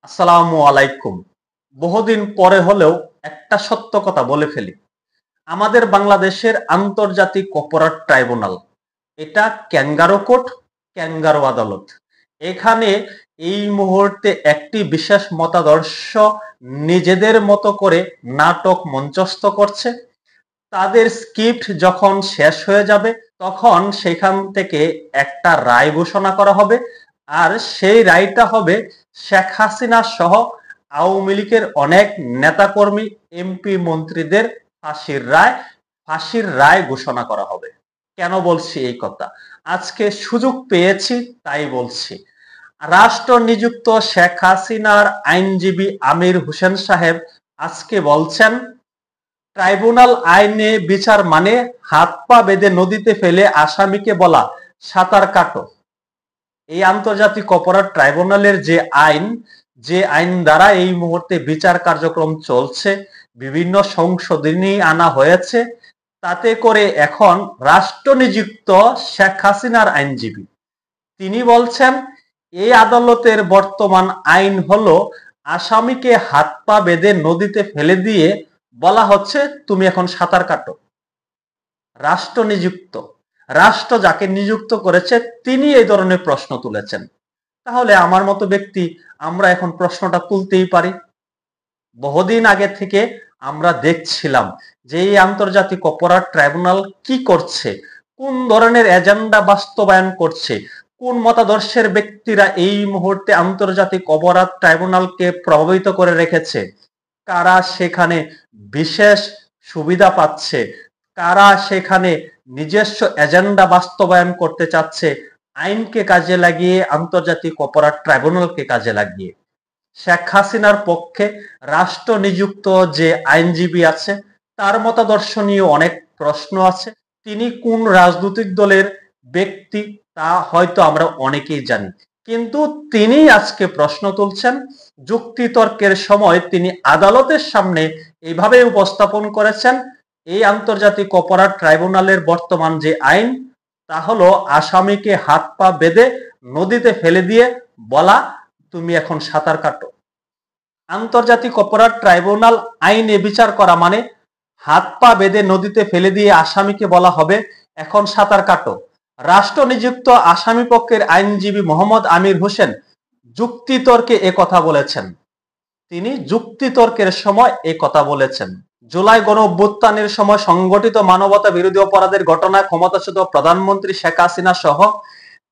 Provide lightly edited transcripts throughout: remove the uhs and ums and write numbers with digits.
আসসালামু আলাইকুম। বহুদিন পরে হলেও একটা সত্য কথা বলে ফেলি। আমাদের বাংলাদেশের আন্তর্জাতিক অপরাধ ট্রাইব্যুনাল এটা ক্যাঙ্গারো কোর্ট, ক্যাঙ্গারো আদালত। এখানে এই মুহূর্তে একটি বিশেষ মতাদর্শ নিজেদের মতো করে নাটক মঞ্চস্থ করছে। তাদের স্ক্রিপ্ট যখন শেষ হয়ে যাবে তখন সেখান থেকে একটা রায় ঘোষণা করা হবে, আর সেই রায়টা হবে শেখ হাসিনা সহ আওয়ামী লীগের অনেক নেতাকর্মী, এমপি, মন্ত্রীদের ফাঁসির রায় ঘোষণা করা হবে। কেন বলছি এই কথা? আজকে সুযোগ পেয়েছি তাই বলছি। রাষ্ট্র নিযুক্ত শেখ হাসিনার আইনজীবী আমির হোসেন সাহেব আজকে বলছেন, ট্রাইব্যুনাল আইনে বিচার মানে হাত পা বেঁধে নদীতে ফেলে আসামিকে বলা সাঁতার কাটো। এই আন্তর্জাতিক অপরাধ ট্রাইব্যুনালের যে আইন দ্বারা এই মুহূর্তে বিচার কার্যক্রম চলছে, বিভিন্ন সংশোধনী আনা হয়েছে, তাতে করে এখন রাষ্ট্র নিযুক্ত শেখ হাসিনার আইনজীবী তিনি বলছেন এই আদালতের বর্তমান আইন হলো আসামিকে হাত পা বেঁধে নদীতে ফেলে দিয়ে বলা হচ্ছে তুমি এখন সাঁতার কাটো। রাষ্ট্র নিযুক্ত, রাষ্ট্র যাকে নিযুক্ত করেছে তিনি এই ধরনের প্রশ্ন তুলেছেন। তাহলে আমার মতো ব্যক্তি আমরা এখন প্রশ্নটা তুলতেই পারি। বহুদিন আগে থেকে আমরা দেখছিলাম যে এই আন্তর্জাতিক অপরাধ ট্রাইব্যুনাল কি করছে, কোন ধরনের এজেন্ডা বাস্তবায়ন করছে, কোন মতাদর্শের ব্যক্তিরা এই মুহূর্তে আন্তর্জাতিক অপরাধ ট্রাইব্যুনালকে প্রভাবিত করে রেখেছে, কারা সেখানে বিশেষ সুবিধা পাচ্ছে, কারা সেখানে নিজস্ব এজেন্ডা বাস্তবায়ন করতে চাচ্ছে আইনকে কাজে লাগিয়ে, আন্তর্জাতিক অপরাধ ট্রাইব্যুনালকে কাজে লাগিয়ে। শেখ হাসিনার পক্ষে রাষ্ট্র নিযুক্ত যে আইনজীবী আছে তার মতাদর্শ নিয়ে অনেক প্রশ্ন আছে। তিনি কোন রাজনৈতিক দলের ব্যক্তি তা হয়তো আমরা অনেকেই জানি, কিন্তু তিনি আজকে প্রশ্ন তুলছেন। যুক্তিতর্কের সময় তিনি আদালতের সামনে এইভাবে উপস্থাপন করেছেন, এই আন্তর্জাতিক অপরাধ ট্রাইব্যুনালের বর্তমান যে আইন তা হলো আসামিকে হাত পা বেঁধে নদীতে ফেলে দিয়ে বলা তুমি এখন সাঁতার কাটো। আন্তর্জাতিক অপরাধ ট্রাইব্যুনাল আইনে বিচার করা মানে হাত পা বেঁধে নদীতে ফেলে দিয়ে আসামিকে বলা হবে এখন সাঁতার কাটো। রাষ্ট্র নিযুক্ত আসামি পক্ষের আইনজীবী মোহাম্মদ আমির হোসেন যুক্তিতর্কে কথা বলেছেন। তিনি যুক্তিতর্কের সময় কথা বলেছেন। জুলাই গণ অভ্যুত্থানের সময় সংগঠিত মানবতা বিরোধী অপরাধের ঘটনায় ক্ষমতাচ্যুত প্রধানমন্ত্রী শেখ হাসিনা সহ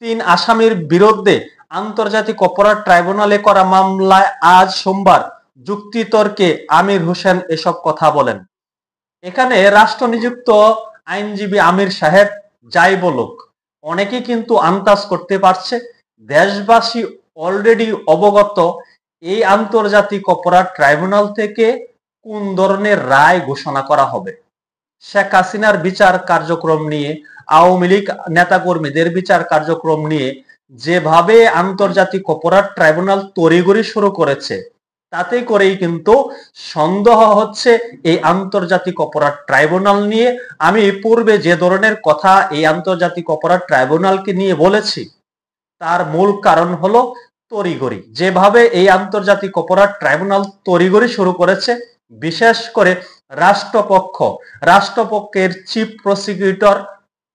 ৩ আসামির বিরুদ্ধে আন্তর্জাতিক অপরাধ ট্রাইব্যুনালে করা মামলায় আজ সোমবার যুক্তিতর্কে আমির হোসেন এসব কথা বলেন। এখানে রাষ্ট্র নিযুক্ত আইনজীবী আমির সাহেব যাই বলুক, অনেকে কিন্তু আন্দাজ করতে পারছে, দেশবাসী অলরেডি অবগত এই আন্তর্জাতিক অপরাধ ট্রাইব্যুনাল থেকে কোন ধরনের রায় ঘোষণা করা হবে। শেখ হাসিনার বিচার কার্যক্রম নিয়ে, আওয়ামী লীগ নেতাকর্মীদের বিচার কার্যক্রম নিয়ে যেভাবে আন্তর্জাতিক অপরাধ ট্রাইব্যুনাল তড়িঘড়ি শুরু করেছে, তাতে করেই কিন্তু সন্দেহ হচ্ছে এই আন্তর্জাতিক অপরাধ ট্রাইব্যুনাল নিয়ে। আমি পূর্বে যে ধরনের কথা এই আন্তর্জাতিক অপরাধ ট্রাইব্যুনালকে নিয়ে বলেছি তার মূল কারণ হলো তড়িঘড়ি। যেভাবে এই আন্তর্জাতিক অপরাধ ট্রাইব্যুনাল তড়িঘড়ি শুরু করেছে, বিশেষ করে রাষ্ট্রপক্ষের চিফ প্রসিকিউটর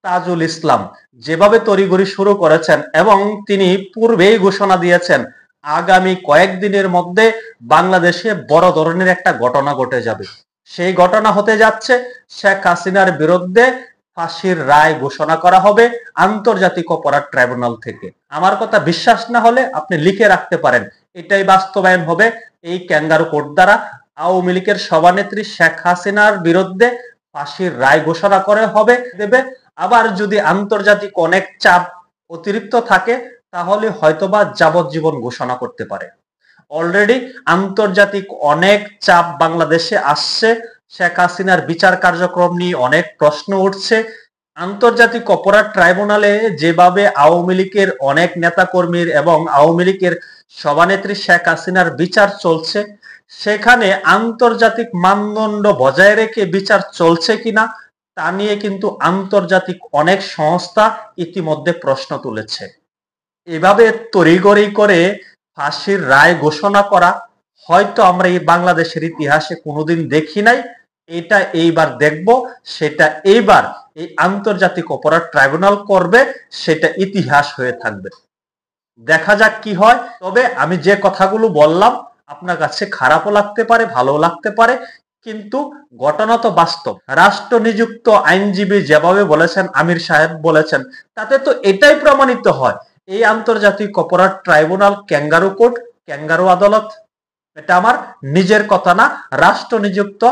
তাজুল ইসলাম যেভাবে তড়িঘড়ি শুরু করেছেন, এবং তিনি পূর্বেই ঘোষণা দিয়েছেন আগামী কয়েকদিনের মধ্যে বাংলাদেশে বড় ধরনের একটা ঘটনা ঘটে যাবে। সেই ঘটনা হতে যাচ্ছে শেখ হাসিনার বিরুদ্ধে ফাঁসির রায় ঘোষণা করা হবে আন্তর্জাতিক অপরাধ ট্রাইব্যুনাল থেকে। আমার কথা বিশ্বাস না হলে আপনি লিখে রাখতে পারেন, এটাই বাস্তবায়ন হবে এই ক্যাঙ্গারু কোর্ট দ্বারা। আওয়ামী লীগের সভানেত্রী শেখ হাসিনার বিরুদ্ধে ফাঁসির রায় ঘোষণা করে দেবে। আবার যদি আন্তর্জাতিক অনেক চাপ অতিরিক্ত থাকে তাহলে হয়তোবা যাবজ্জীবন ঘোষণা করতে পারে। অলরেডি আন্তর্জাতিক অনেক চাপ বাংলাদেশে আসছে, শেখ হাসিনার বিচার কার্যক্রম নিয়ে অনেক প্রশ্ন উঠছে। আন্তর্জাতিক অপরাধ ট্রাইব্যুনালে যেভাবে আওয়ামী লীগের অনেক নেতাকর্মীর এবং আওয়ামী লীগের সভানেত্রী শেখ হাসিনার বিচার চলছে, সেখানে আন্তর্জাতিক মানদণ্ড বজায় রেখে বিচার চলছে কিনা তা নিয়ে কিন্তু আন্তর্জাতিক অনেক সংস্থা ইতিমধ্যে প্রশ্ন তুলেছে। এভাবে তড়িঘড়ি করে ফাঁসির রায় ঘোষণা করা হয়তো আমরা এই বাংলাদেশের ইতিহাসে কোনোদিন দেখি নাই। এটা এইবার দেখব, সেটা এইবার এই আন্তর্জাতিক অপরাধ ট্রাইব্যুনাল করবে, সেটা ইতিহাস হয়ে থাকবে। দেখা যাক কি হয়। তবে আমি যে কথাগুলো বললাম আপনার কাছে খারাপও লাগতে পারে, ভালো লাগতে পারে, কিন্তু ঘটনা তো বাস্তব। রাষ্ট্র নিযুক্ত আইনজীবী যেভাবে বলেছেন, আমির সাহেব বলেছেন, তাতে তো এটাই প্রমাণিত হয় এই আন্তর্জাতিক অপরাধ ট্রাইব্যুনাল ক্যাঙ্গারু কোর্ট, ক্যাঙ্গারু আদালত। এটা আমার নিজের কথা না, রাষ্ট্র নিযুক্ত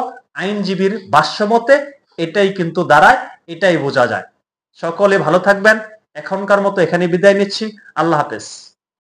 আইনজীবীর ভাষ্যমতে এটাই কিন্তু দাঁড়ায়, এটাই বোঝা যায়। সকলে ভালো থাকবেন। এখনকার মতো এখানে বিদায় নিচ্ছি। আল্লাহ হাফেজ।